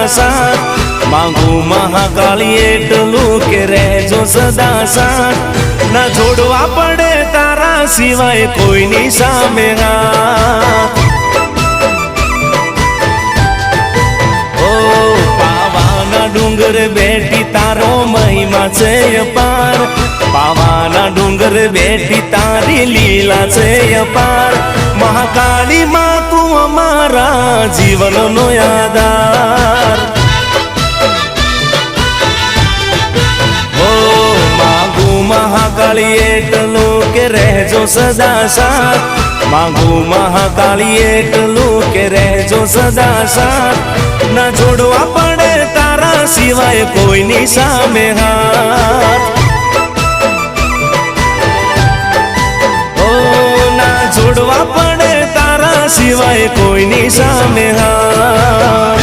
સાથ માંગુ મહાકાળી એટલું કે રહેજો સદા સાથ ના જોડવા પડે તારા સિવાય કોઈની સામે હાથ ઓ પાવાના ડુંગર બેઠી તારો મહિમા છે અપાર પાવાના ડુંગર બેઠી તારી લીલા છે અપાર મહાકાળી માં તું અમારા જીવનનો આધાર ઓ માંગુ મહાકાળી એટલું કે રહેજો સદા સાથ માંગુ મહાકાળી એટલું કે રહેજો સદા સાથ ના જોડવા પડે તારા સિવાય કોઈની સામે હાથ જોડવા પડે તારા સિવાય કોઈની સામે હાથ